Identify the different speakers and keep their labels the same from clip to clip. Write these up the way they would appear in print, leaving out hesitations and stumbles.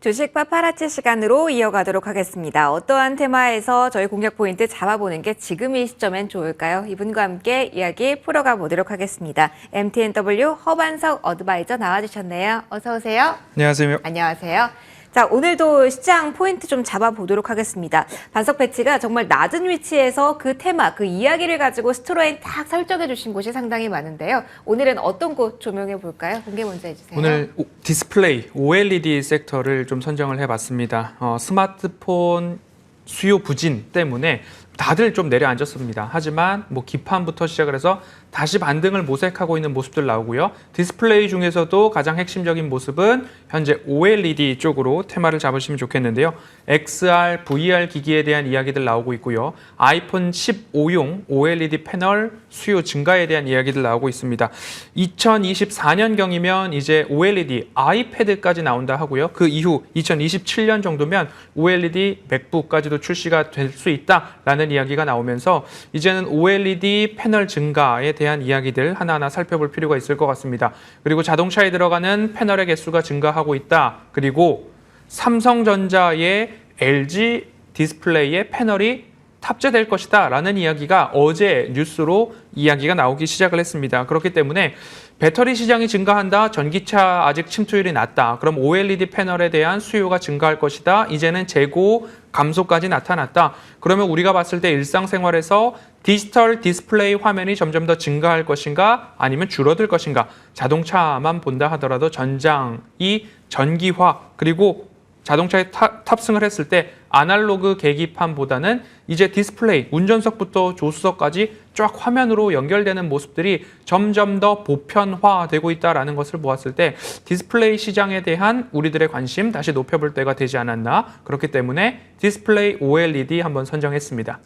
Speaker 1: 주식 파파라치 시간으로 이어가도록 하겠습니다. 어떠한 테마에서 저희 공략 포인트 잡아보는 게 지금 이 시점엔 좋을까요? 이분과 함께 이야기 풀어가 보도록 하겠습니다. MTNW 허반석 어드바이저 나와주셨네요. 어서 오세요.
Speaker 2: 안녕하세요.
Speaker 1: 안녕하세요. 자, 오늘도 시장 포인트 좀 잡아보도록 하겠습니다. 반석 배치가 정말 낮은 위치에서 그 테마, 그 이야기를 가지고 스트로엔 딱 설정해 주신 곳이 상당히 많은데요. 오늘은 어떤 곳 조명해 볼까요? 공개 먼저 해주세요.
Speaker 2: 오늘 디스플레이, OLED 섹터를 좀 선정을 해봤습니다. 스마트폰 수요 부진 때문에 다들 좀 내려앉았습니다. 하지만 뭐 기판부터 시작을 해서 다시 반등을 모색하고 있는 모습들 나오고요. 디스플레이 중에서도 가장 핵심적인 모습은 현재 OLED 쪽으로 테마를 잡으시면 좋겠는데요. XR, VR 기기에 대한 이야기들 나오고 있고요. 아이폰 15용 OLED 패널 수요 증가에 대한 이야기들 나오고 있습니다. 2024년경이면 이제 OLED 아이패드까지 나온다 하고요. 그 이후 2027년 정도면 OLED 맥북까지도 출시가 될 수 있다라는 이야기가 나오면서 이제는 OLED 패널 증가에 대한 이야기들 하나하나 살펴볼 필요가 있을 것 같습니다. 그리고 자동차에 들어가는 패널의 개수가 증가하고 있다. 그리고 삼성전자의 LG 디스플레이의 패널이 탑재될 것이다 라는 이야기가 어제 뉴스로 이야기가 나오기 시작을 했습니다. 그렇기 때문에 배터리 시장이 증가한다, 전기차 아직 침투율이 낮다, 그럼 OLED 패널에 대한 수요가 증가할 것이다, 이제는 재고 감소까지 나타났다. 그러면 우리가 봤을 때 일상생활에서 디지털 디스플레이 화면이 점점 더 증가할 것인가 아니면 줄어들 것인가, 자동차만 본다 하더라도 전장이 전기화 그리고 자동차에 탑승을 했을 때 아날로그 계기판보다는 이제 디스플레이, 운전석부터 조수석까지 쫙 화면으로 연결되는 모습들이 점점 더 보편화되고 있다는 것을 보았을 때 디스플레이 시장에 대한 우리들의 관심 다시 높여볼 때가 되지 않았나. 그렇기 때문에 디스플레이 OLED 한번 선정했습니다.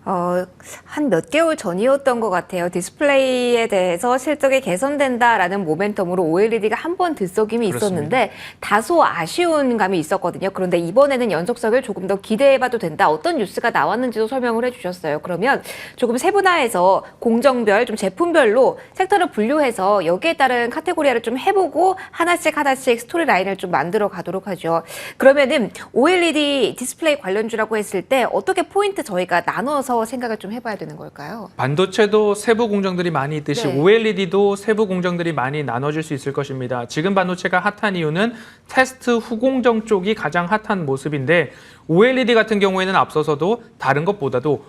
Speaker 1: 한 몇 개월 전이었던 것 같아요. 디스플레이에 대해서 실적이 개선된다라는 모멘텀으로 OLED가 한 번 들썩임이 있었는데 다소 아쉬운 감이 있었거든요. 그런데 이번에는 연속성을 조금 더 기대해봐도 된다. 어떤 뉴스가 나왔는지도 설명을 해주셨어요. 그러면 조금 세분화해서 공정별, 좀 제품별로 섹터를 분류해서 여기에 따른 카테고리를 좀 해보고 하나씩 스토리 라인을 좀 만들어 가도록 하죠. 그러면은 OLED 디스플레이 관련주라고 했을 때 어떻게 포인트 저희가 나눠서 생각을 좀 해봐야 되는 걸까요?
Speaker 2: 반도체도 세부 공정들이 많이 있듯이
Speaker 1: 네.
Speaker 2: OLED도 세부 공정들이 많이 나눠질 수 있을 것입니다. 지금 반도체가 핫한 이유는 테스트 후공정 쪽이 가장 핫한 모습인데 OLED 같은 경우에는 앞서서도 다른 것보다도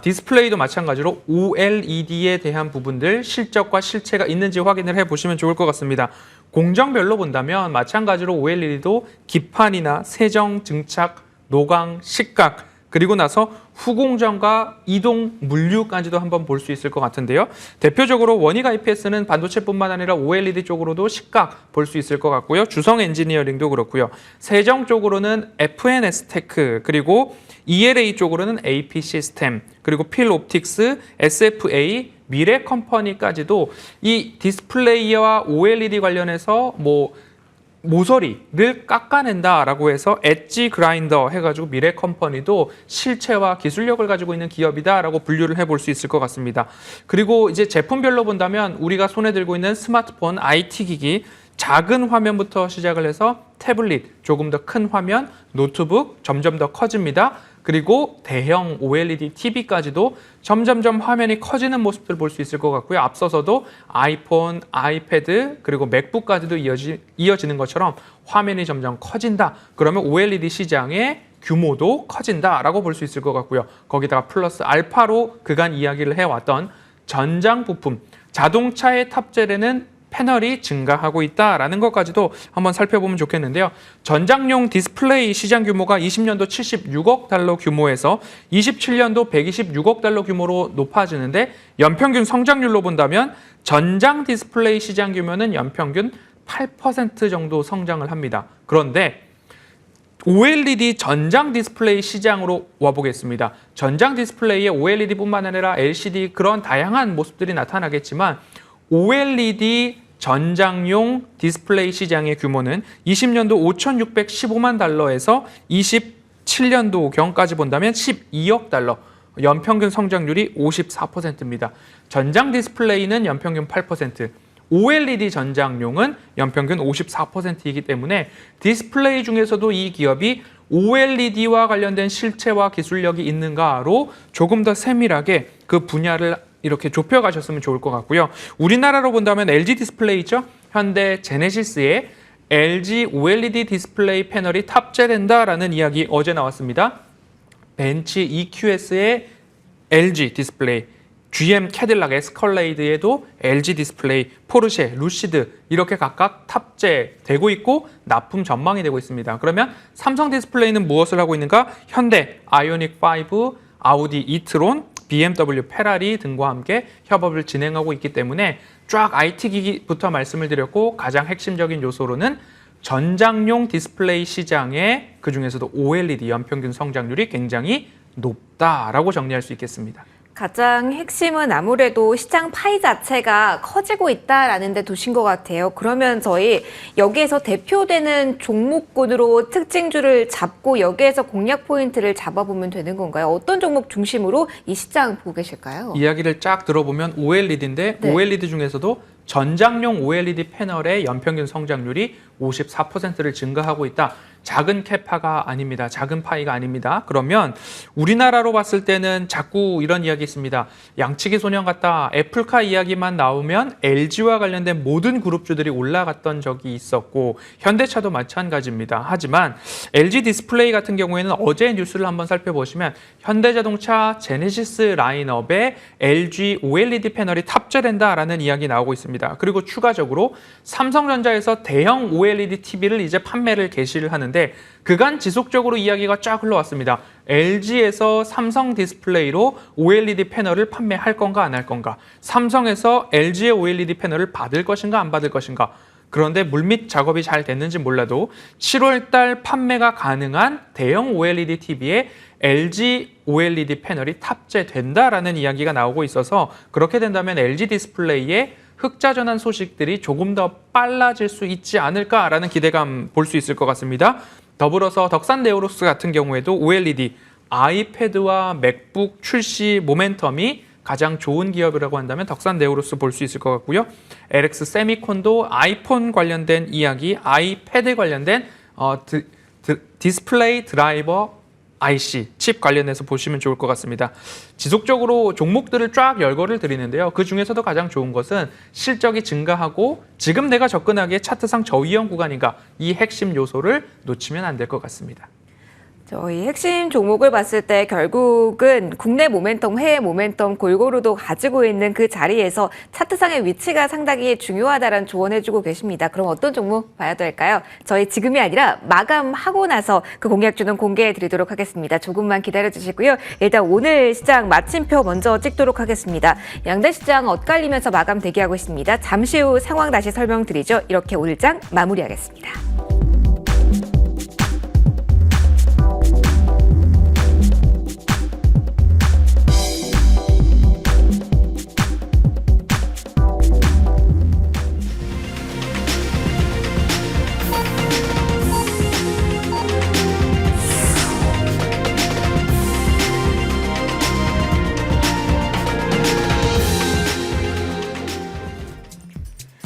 Speaker 2: 디스플레이도 마찬가지로 OLED에 대한 부분들 실적과 실체가 있는지 확인을 해보시면 좋을 것 같습니다. 공정별로 본다면 마찬가지로 OLED도 기판이나 세정, 증착, 노광, 식각 그리고 나서 후공정과 이동 물류까지도 한번 볼 수 있을 것 같은데요. 대표적으로 원익 IPS는 반도체뿐만 아니라 OLED 쪽으로도 식각 볼 수 있을 것 같고요. 주성 엔지니어링도 그렇고요. 세정 쪽으로는 FNS테크 그리고 ELA 쪽으로는 AP 시스템 그리고 필 옵틱스, SFA, 미래 컴퍼니까지도 이 디스플레이와 OLED 관련해서 모서리를 깎아낸다라고 해서 엣지 그라인더 해가지고 미래 컴퍼니도 실체와 기술력을 가지고 있는 기업이다라고 분류를 해볼 수 있을 것 같습니다. 그리고 이제 제품별로 본다면 우리가 손에 들고 있는 스마트폰, IT 기기, 작은 화면부터 시작을 해서 태블릿, 조금 더 큰 화면, 노트북 점점 더 커집니다. 그리고 대형 OLED TV까지도 점점점 화면이 커지는 모습들 볼 수 있을 것 같고요. 앞서서도 아이폰, 아이패드 그리고 맥북까지도 이어지는 것처럼 화면이 점점 커진다. 그러면 OLED 시장의 규모도 커진다라고 볼 수 있을 것 같고요. 거기다가 플러스 알파로 그간 이야기를 해왔던 전장 부품, 자동차에 탑재되는 패널이 증가하고 있다라는 것까지도 한번 살펴보면 좋겠는데요. 전장용 디스플레이 시장 규모가 20년도 76억 달러 규모에서 27년도 126억 달러 규모로 높아지는데 연평균 성장률로 본다면 전장 디스플레이 시장 규모는 연평균 8% 정도 성장을 합니다. 그런데 OLED 전장 디스플레이 시장으로 와보겠습니다. 전장 디스플레이에 OLED뿐만 아니라 LCD 그런 다양한 모습들이 나타나겠지만 OLED 전장용 디스플레이 시장의 규모는 20년도 5,615만 달러에서 27년도경까지 본다면 12억 달러, 연평균 성장률이 54%입니다. 전장 디스플레이는 연평균 8%, OLED 전장용은 연평균 54%이기 때문에 디스플레이 중에서도 이 기업이 OLED와 관련된 실체와 기술력이 있는가로 조금 더 세밀하게 그 분야를 이렇게 좁혀가셨으면 좋을 것 같고요. 우리나라로 본다면 LG 디스플레이죠. 현대 제네시스에 LG OLED 디스플레이 패널이 탑재된다라는 이야기 어제 나왔습니다. 벤츠 EQS의 LG 디스플레이, GM 캐딜락 에스컬레이드에도 LG 디스플레이, 포르쉐, 루시드 이렇게 각각 탑재되고 있고 납품 전망이 되고 있습니다. 그러면 삼성 디스플레이는 무엇을 하고 있는가? 현대, 아이오닉 5, 아우디 이트론, BMW, 페라리 등과 함께 협업을 진행하고 있기 때문에 쫙 IT 기기부터 말씀을 드렸고 가장 핵심적인 요소로는 전장용 디스플레이 시장의 그중에서도 OLED 연평균 성장률이 굉장히 높다라고 정리할 수 있겠습니다.
Speaker 1: 가장 핵심은 아무래도 시장 파이 자체가 커지고 있다라는 데 두신 것 같아요. 그러면 저희 여기에서 대표되는 종목군으로 특징주를 잡고 여기에서 공략 포인트를 잡아보면 되는 건가요? 어떤 종목 중심으로 이 시장 보고 계실까요?
Speaker 2: 이야기를 쫙 들어보면 OLED인데
Speaker 1: 네.
Speaker 2: OLED 중에서도 전장용 OLED 패널의 연평균 성장률이 54%를 증가하고 있다. 작은 캐파가 아닙니다. 작은 파이가 아닙니다. 그러면 우리나라로 봤을 때는 자꾸 이런 이야기 있습니다. 양치기 소년 같다. 애플카 이야기만 나오면 LG와 관련된 모든 그룹주들이 올라갔던 적이 있었고 현대차도 마찬가지입니다. 하지만 LG 디스플레이 같은 경우에는 어제 뉴스를 한번 살펴보시면 현대자동차 제네시스 라인업에 LG OLED 패널이 탑재된다라는 이야기 나오고 있습니다. 그리고 추가적으로 삼성전자에서 대형 OLED TV를 이제 판매를 개시를 하는데 그간 지속적으로 이야기가 쫙 흘러왔습니다. LG에서 삼성 디스플레이로 OLED 패널을 판매할 건가 안 할 건가? 삼성에서 LG의 OLED 패널을 받을 것인가 안 받을 것인가? 그런데 물밑 작업이 잘 됐는지 몰라도 7월 달 판매가 가능한 대형 OLED TV에 LG OLED 패널이 탑재된다라는 이야기가 나오고 있어서 그렇게 된다면 LG 디스플레이의 흑자 전환 소식들이 조금 더 빨라질 수 있지 않을까라는 기대감 볼 수 있을 것 같습니다. 더불어서 덕산 네오로스 같은 경우에도 OLED, 아이패드와 맥북 출시 모멘텀이 가장 좋은 기업이라고 한다면 덕산 네오로스 볼 수 있을 것 같고요. LX 세미콘도 아이폰 관련된 이야기, 아이패드 관련된 디스플레이 드라이버 IC, 칩 관련해서 보시면 좋을 것 같습니다. 지속적으로 종목들을 쫙 열거를 드리는데요. 그 중에서도 가장 좋은 것은 실적이 증가하고 지금 내가 접근하기에 차트상 저위험 구간인가 이 핵심 요소를 놓치면 안 될 것 같습니다.
Speaker 1: 저희 핵심 종목을 봤을 때 결국은 국내 모멘텀, 해외 모멘텀 골고루도 가지고 있는 그 자리에서 차트상의 위치가 상당히 중요하다는 조언해주고 계십니다. 그럼 어떤 종목 봐야 될까요? 저희 지금이 아니라 마감하고 나서 그 공략주는 공개해 드리도록 하겠습니다. 조금만 기다려 주시고요. 일단 오늘 시장 마침표 먼저 찍도록 하겠습니다. 양대 시장 엇갈리면서 마감 대기하고 있습니다. 잠시 후 상황 다시 설명드리죠. 이렇게 오늘 장 마무리하겠습니다.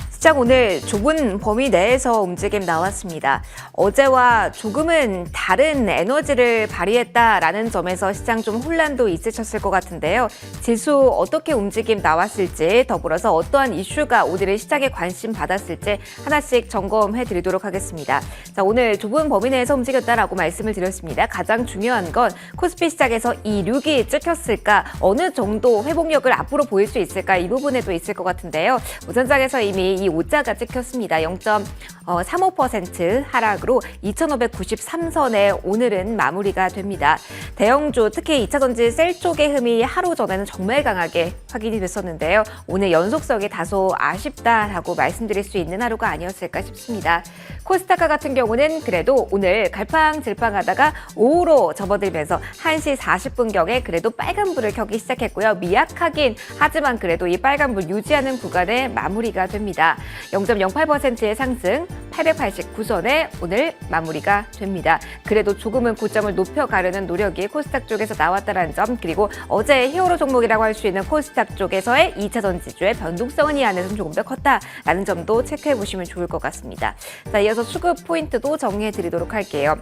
Speaker 1: 시장 오늘 좁은 범위 내에서 움직임 나왔습니다. 어제와 조금은 다른 에너지를 발휘했다라는 점에서 시장 좀 혼란도 있으셨을 것 같은데요. 지수 어떻게 움직임 나왔을지 더불어서 어떠한 이슈가 오늘의 시장에 관심 받았을지 하나씩 점검해 드리도록 하겠습니다. 자, 오늘 좁은 범위 내에서 움직였다라고 말씀을 드렸습니다. 가장 중요한 건 코스피 시장에서 이륙이 찍혔을까, 어느 정도 회복력을 앞으로 보일 수 있을까, 이 부분에도 있을 것 같은데요. 오전장에서 이미 이 오자가 찍혔습니다. 0.35% 하락으로 2,593선에 오늘은 마무리가 됩니다. 대형주, 특히 2차전지 셀 쪽의 흠이 하루 전에는 정말 강하게 확인이 됐었는데요. 오늘 연속성이 다소 아쉽다라고 말씀드릴 수 있는 하루가 아니었을까 싶습니다. 코스닥가 같은 경우는 그래도 오늘 갈팡질팡하다가 오후로 접어들면서 1시 40분경에 그래도 빨간불을 켜기 시작했고요. 미약하긴 하지만 그래도 이 빨간불 유지하는 구간에 마무리가 됩니다. 0.08%의 상승, 889선에 오늘 마무리가 됩니다. 그래도 조금은 고점을 높여가려는 노력이 코스닥 쪽에서 나왔다는 점, 그리고 어제 히어로 종목이라고 할 수 있는 코스닥 쪽에서의 2차전 지주의 변동성은 이 안에서는 조금 더 컸다라는 점도 체크해 보시면 좋을 것 같습니다. 자, 이어서 수급 포인트도 정리해 드리도록 할게요.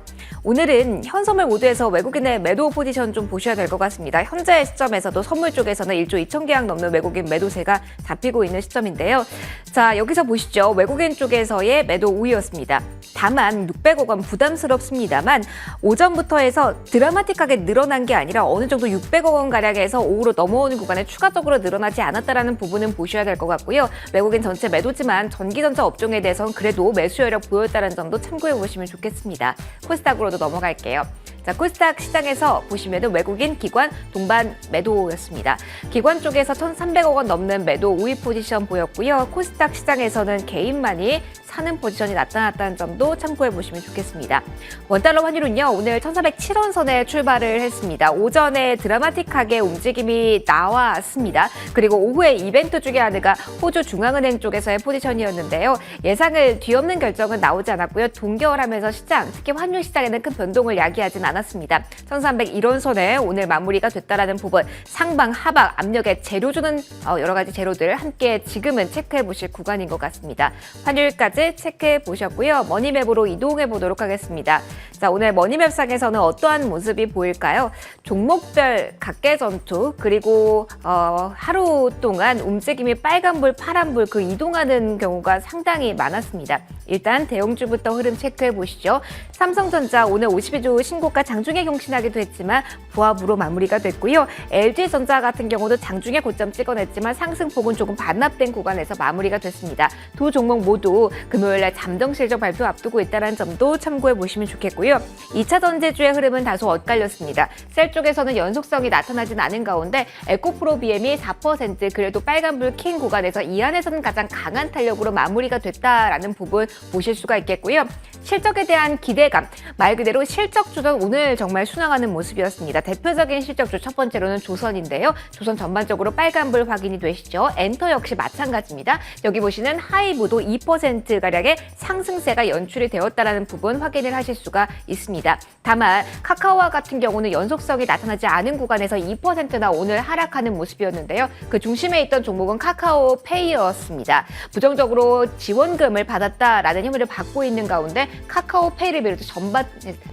Speaker 1: 오늘은 현선물 모두에서 외국인의 매도 포지션 좀 보셔야 될 것 같습니다. 현재 시점에서도 선물 쪽에서는 1조 2천 계약 넘는 외국인 매도세가 잡히고 있는 시점인데요. 자, 여기서 보시죠. 외국인 쪽에서의 매도 우위였습니다. 다만 600억 원 부담스럽습니다만 오전부터 해서 드라마틱하게 늘어난 게 아니라 어느 정도 600억 원 가량에서 오후로 넘어오는 구간에 추가적으로 늘어나지 않았다라는 부분은 보셔야 될 것 같고요. 외국인 전체 매도지만 전기전자 업종에 대해서는 그래도 매수 여력 보였다는 점도 참고해 보시면 좋겠습니다. 코스닥으로도 넘어갈게요. 자, 코스닥 시장에서 보시면은 외국인 기관 동반 매도였습니다. 기관 쪽에서 1,300억 원 넘는 매도 우위 포지션 보였고요. 코스닥 시장에서는 개인만이 사는 포지션이 나타났다는 점도 참고해 보시면 좋겠습니다. 원달러 환율은요, 오늘 1,407원 선에 출발을 했습니다. 오전에 드라마틱하게 움직임이 나왔습니다. 그리고 오후에 이벤트 중에 하나가 호주 중앙은행 쪽에서의 포지션이었는데요. 예상을 뒤엎는 결정은 나오지 않았고요. 동결하면서 시장, 특히 환율 시장에는 큰 변동을 야기하진 않았습니다. 1,301원 선에 오늘 마무리가 됐다라는 부분, 상방, 하방, 압력에 재료 주는 여러 가지 재료들 함께 지금은 체크해 보실 구간인 것 같습니다. 환율까지 체크해 보셨고요. 머니맵으로 이동해 보도록 하겠습니다. 자, 오늘 머니맵상에서는 어떠한 모습이 보일까요? 종목별 각계 전투, 그리고 하루 동안 움직임이 빨간불, 파란불 그 이동하는 경우가 상당히 많았습니다. 일단 대형주부터 흐름 체크해 보시죠. 삼성전자 오늘 52주 신고가 장중에 경신하기도 했지만 부합으로 마무리가 됐고요. LG전자 같은 경우도 장중에 고점 찍어냈지만 상승폭은 조금 반납된 구간에서 마무리가 됐습니다. 두 종목 모두 금요일날 잠정 실적 발표 앞두고 있다는 점도 참고해 보시면 좋겠고요. 2차 전지주의 흐름은 다소 엇갈렸습니다. 셀 쪽에서는 연속성이 나타나진 않은 가운데 에코프로 BM이 4% 그래도 빨간불 킨 구간에서 이 안에서는 가장 강한 탄력으로 마무리가 됐다라는 부분 보실 수가 있겠고요. 실적에 대한 기대감, 말 그대로 실적주는 오늘 정말 순항하는 모습이었습니다. 대표적인 실적주 첫 번째로는 조선인데요. 조선 전반적으로 빨간불 확인이 되시죠. 엔터 역시 마찬가지입니다. 여기 보시는 하이브도 2%가량의 상승세가 연출이 되었다는 부분 확인을 하실 수가 있습니다. 다만 카카오와 같은 경우는 연속성이 나타나지 않은 구간에서 2%나 오늘 하락하는 모습이었는데요. 그 중심에 있던 종목은 카카오페이였습니다. 부정적으로 지원금을 받았다라는 혐의를 받고 있는 가운데 카카오페이를 비롯해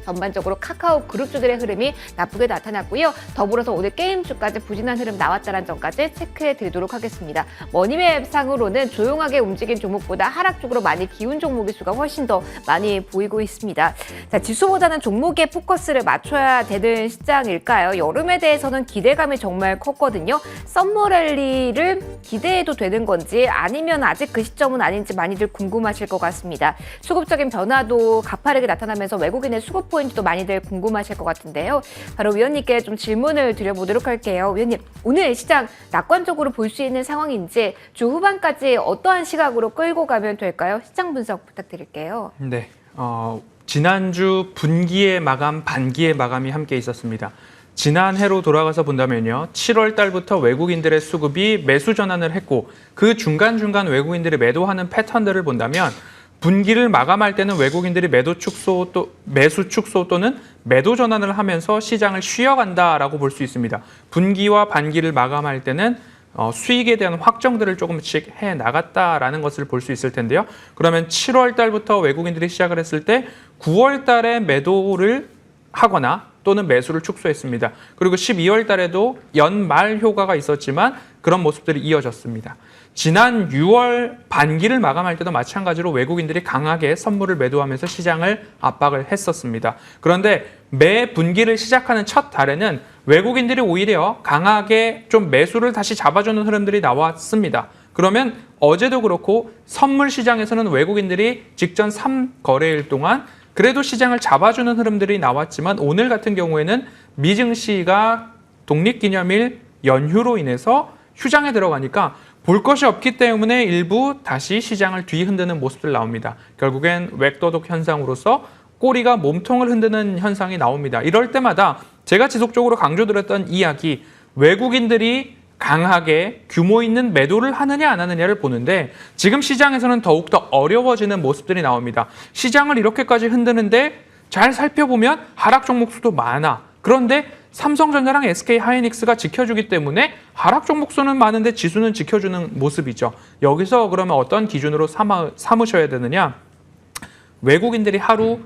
Speaker 1: 전반적으로 카카오 그룹주들의 흐름이 나쁘게 나타났고요. 더불어서 오늘 게임주까지 부진한 흐름 나왔다는 점까지 체크해 드리도록 하겠습니다. 머니맵 상으로는 조용하게 움직인 종목보다 하락 쪽으로 많이 기운 종목의 수가 훨씬 더 많이 보이고 있습니다. 자, 지수보다는 종목에 포커스를 맞춰야 되는 시장일까요? 여름에 대해서는 기대감이 정말 컸거든요. 썸머 랠리를 기대해도 되는 건지 아니면 아직 그 시점은 아닌지 많이들 궁금하실 것 같습니다. 수급적인 변화도 가파르게 나타나면서 외국인의 수급 포인트도 많이들 궁금하실 것 같은데요. 바로 위원님께 좀 질문을 드려보도록 할게요. 위원님, 오늘 시장 낙관적으로 볼 수 있는 상황인지 주 후반까지 어떠한 시각으로 끌고 가면 될까요? 시장 분석 부탁드릴게요.
Speaker 2: 네, 지난주 분기의 마감, 반기의 마감이 함께 있었습니다. 지난해로 돌아가서 본다면요. 7월 달부터 외국인들의 수급이 매수 전환을 했고 그 중간중간 외국인들이 매도하는 패턴들을 본다면 분기를 마감할 때는 외국인들이 매수 축소 또는 매도 전환을 하면서 시장을 쉬어간다라고 볼 수 있습니다. 분기와 반기를 마감할 때는 수익에 대한 확정들을 조금씩 해 나갔다라는 것을 볼 수 있을 텐데요. 그러면 7월 달부터 외국인들이 시작을 했을 때 9월 달에 매도를 하거나 또는 매수를 축소했습니다. 그리고 12월 달에도 연말 효과가 있었지만 그런 모습들이 이어졌습니다. 지난 6월 반기를 마감할 때도 마찬가지로 외국인들이 강하게 선물을 매도하면서 시장을 압박을 했었습니다. 그런데 매 분기를 시작하는 첫 달에는 외국인들이 오히려 강하게 좀 매수를 다시 잡아주는 흐름들이 나왔습니다. 그러면 어제도 그렇고 선물 시장에서는 외국인들이 직전 3거래일 동안 그래도 시장을 잡아주는 흐름들이 나왔지만 오늘 같은 경우에는 미증시가 독립기념일 연휴로 인해서 휴장에 들어가니까 볼 것이 없기 때문에 일부 다시 시장을 뒤흔드는 모습들 나옵니다. 결국엔 웩도독 현상으로서 꼬리가 몸통을 흔드는 현상이 나옵니다. 이럴 때마다 제가 지속적으로 강조드렸던 이야기, 외국인들이 강하게 규모 있는 매도를 하느냐 안 하느냐를 보는데 지금 시장에서는 더욱더 어려워지는 모습들이 나옵니다. 시장을 이렇게까지 흔드는데 잘 살펴보면 하락 종목 수도 많아. 그런데 삼성전자랑 SK하이닉스가 지켜주기 때문에 하락 종목 수는 많은데 지수는 지켜주는 모습이죠. 여기서 그러면 어떤 기준으로 삼으셔야 되느냐? 외국인들이 하루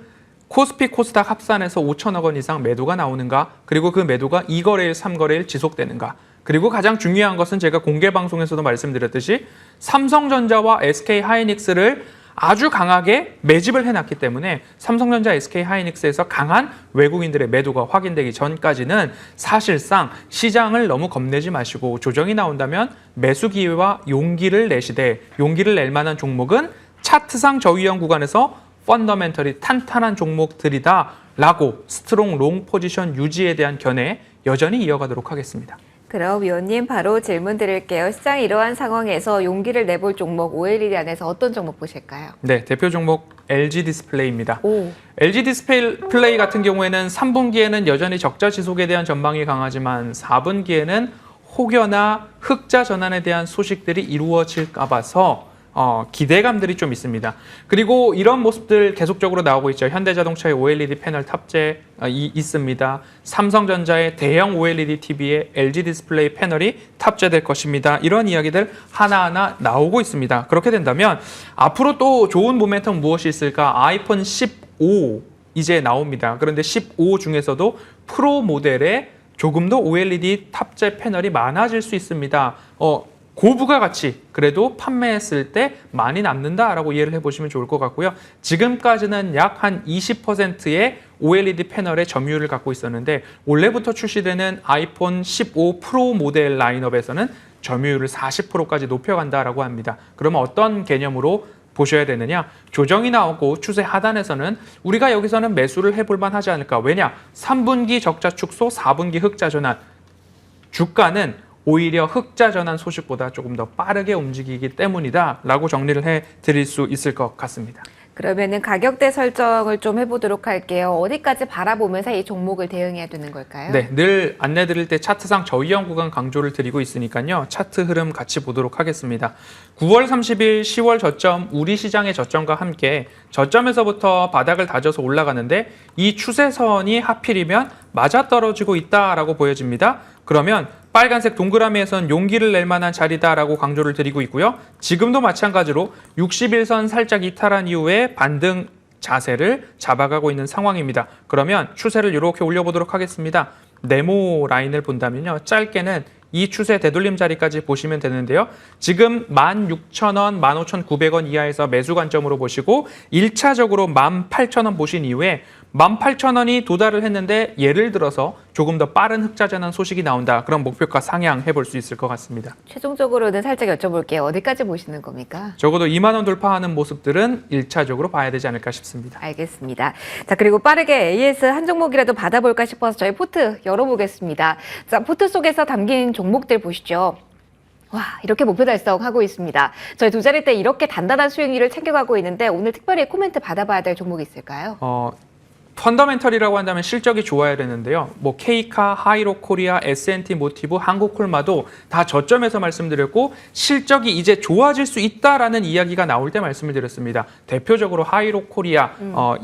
Speaker 2: 코스피 코스닥 합산해서 5천억 원 이상 매도가 나오는가? 그리고 그 매도가 2거래일, 3거래일 지속되는가? 그리고 가장 중요한 것은 제가 공개 방송에서도 말씀드렸듯이 삼성전자와 SK하이닉스를 아주 강하게 매집을 해놨기 때문에 삼성전자, SK하이닉스에서 강한 외국인들의 매도가 확인되기 전까지는 사실상 시장을 너무 겁내지 마시고 조정이 나온다면 매수 기회와 용기를 내시되 용기를 낼 만한 종목은 차트상 저위험 구간에서 펀더멘털이 탄탄한 종목들이다 라고 스트롱 롱 포지션 유지에 대한 견해 여전히 이어가도록 하겠습니다.
Speaker 1: 그럼 위원님 바로 질문 드릴게요. 시장이 이러한 상황에서 용기를 내볼 종목 OLED 안에서 어떤 종목 보실까요?
Speaker 2: 네, 대표 종목 LG 디스플레이입니다.
Speaker 1: 오.
Speaker 2: LG 디스플레이 같은 경우에는 3분기에는 여전히 적자 지속에 대한 전망이 강하지만 4분기에는 혹여나 흑자 전환에 대한 소식들이 이루어질까 봐서 기대감들이 좀 있습니다. 그리고 이런 모습들 계속적으로 나오고 있죠. 현대자동차의 OLED 패널 탑재 있습니다. 삼성전자의 대형 OLED TV에 LG 디스플레이 패널이 탑재될 것입니다. 이런 이야기들 하나하나 나오고 있습니다. 그렇게 된다면 앞으로 또 좋은 모멘텀 무엇이 있을까? 아이폰 15 이제 나옵니다. 그런데 15 중에서도 프로 모델에 조금 더 OLED 탑재 패널이 많아질 수 있습니다. 고부가 가치 그래도 판매했을 때 많이 남는다라고 이해를 해보시면 좋을 것 같고요. 지금까지는 약 한 20%의 OLED 패널의 점유율을 갖고 있었는데 올해부터 출시되는 아이폰 15 프로 모델 라인업에서는 점유율을 40%까지 높여간다라고 합니다. 그러면 어떤 개념으로 보셔야 되느냐? 조정이 나오고 추세 하단에서는 우리가 여기서는 매수를 해볼 만하지 않을까? 왜냐? 3분기 적자 축소, 4분기 흑자 전환. 주가는 오히려 흑자 전환 소식보다 조금 더 빠르게 움직이기 때문이다라고 정리를 해드릴 수 있을 것 같습니다.
Speaker 1: 그러면은 가격대 설정을 좀 해보도록 할게요. 어디까지 바라보면서 이 종목을 대응해야 되는 걸까요?
Speaker 2: 네, 늘 안내드릴 때 차트상 저위험 구간 강조를 드리고 있으니까요. 차트 흐름 같이 보도록 하겠습니다. 9월 30일 10월 저점, 우리 시장의 저점과 함께 저점에서부터 바닥을 다져서 올라가는데 이 추세선이 하필이면 맞아떨어지고 있다라고 보여집니다. 그러면 빨간색 동그라미에선 용기를 낼 만한 자리다라고 강조를 드리고 있고요. 지금도 마찬가지로 61선 살짝 이탈한 이후에 반등 자세를 잡아가고 있는 상황입니다. 그러면 추세를 이렇게 올려보도록 하겠습니다. 네모 라인을 본다면요. 짧게는 이 추세 되돌림 자리까지 보시면 되는데요. 지금 16,000원, 15,900원 이하에서 매수 관점으로 보시고 1차적으로 18,000원 보신 이후에 18,000원이 도달을 했는데 예를 들어서 조금 더 빠른 흑자 전환 소식이 나온다. 그럼 목표가 상향해 볼 수 있을 것 같습니다.
Speaker 1: 최종적으로는 살짝 여쭤볼게요. 어디까지 보시는 겁니까?
Speaker 2: 적어도 2만 원 돌파하는 모습들은 1차적으로 봐야 되지 않을까 싶습니다.
Speaker 1: 알겠습니다. 자, 그리고 빠르게 AS 한 종목이라도 받아볼까 싶어서 저희 포트 열어보겠습니다. 자, 포트 속에서 담긴 종목들 보시죠. 와, 이렇게 목표 달성하고 있습니다. 저희 두 자리 때 이렇게 단단한 수익률을 챙겨가고 있는데 오늘 특별히 코멘트 받아봐야 될 종목이 있을까요?
Speaker 2: 펀더멘털이라고 한다면 실적이 좋아야 되는데요. 뭐 K카, 하이로코리아, S&T 모티브, 한국콜마도 다 저점에서 말씀드렸고 실적이 이제 좋아질 수 있다라는 이야기가 나올 때 말씀을 드렸습니다. 대표적으로 하이로코리아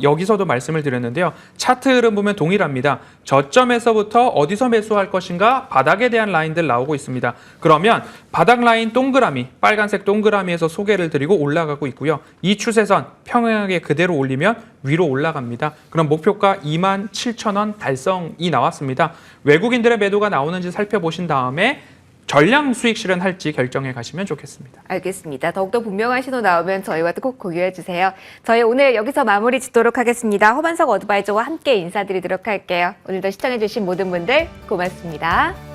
Speaker 2: 여기서도 말씀을 드렸는데요. 차트 흐름 보면 동일합니다. 저점에서부터 어디서 매수할 것인가 바닥에 대한 라인들 나오고 있습니다. 그러면 바닥 라인 동그라미, 빨간색 동그라미에서 소개를 드리고 올라가고 있고요. 이 추세선 평행하게 그대로 올리면 위로 올라갑니다. 그럼 목표가 27,000원 달성이 나왔습니다. 외국인들의 매도가 나오는지 살펴보신 다음에 전량 수익 실현할지 결정해 가시면 좋겠습니다.
Speaker 1: 알겠습니다. 더욱더 분명한 신호 나오면 저희와 꼭 공유해 주세요. 저희 오늘 여기서 마무리 짓도록 하겠습니다. 허만석 어드바이저와 함께 인사드리도록 할게요. 오늘도 시청해 주신 모든 분들 고맙습니다.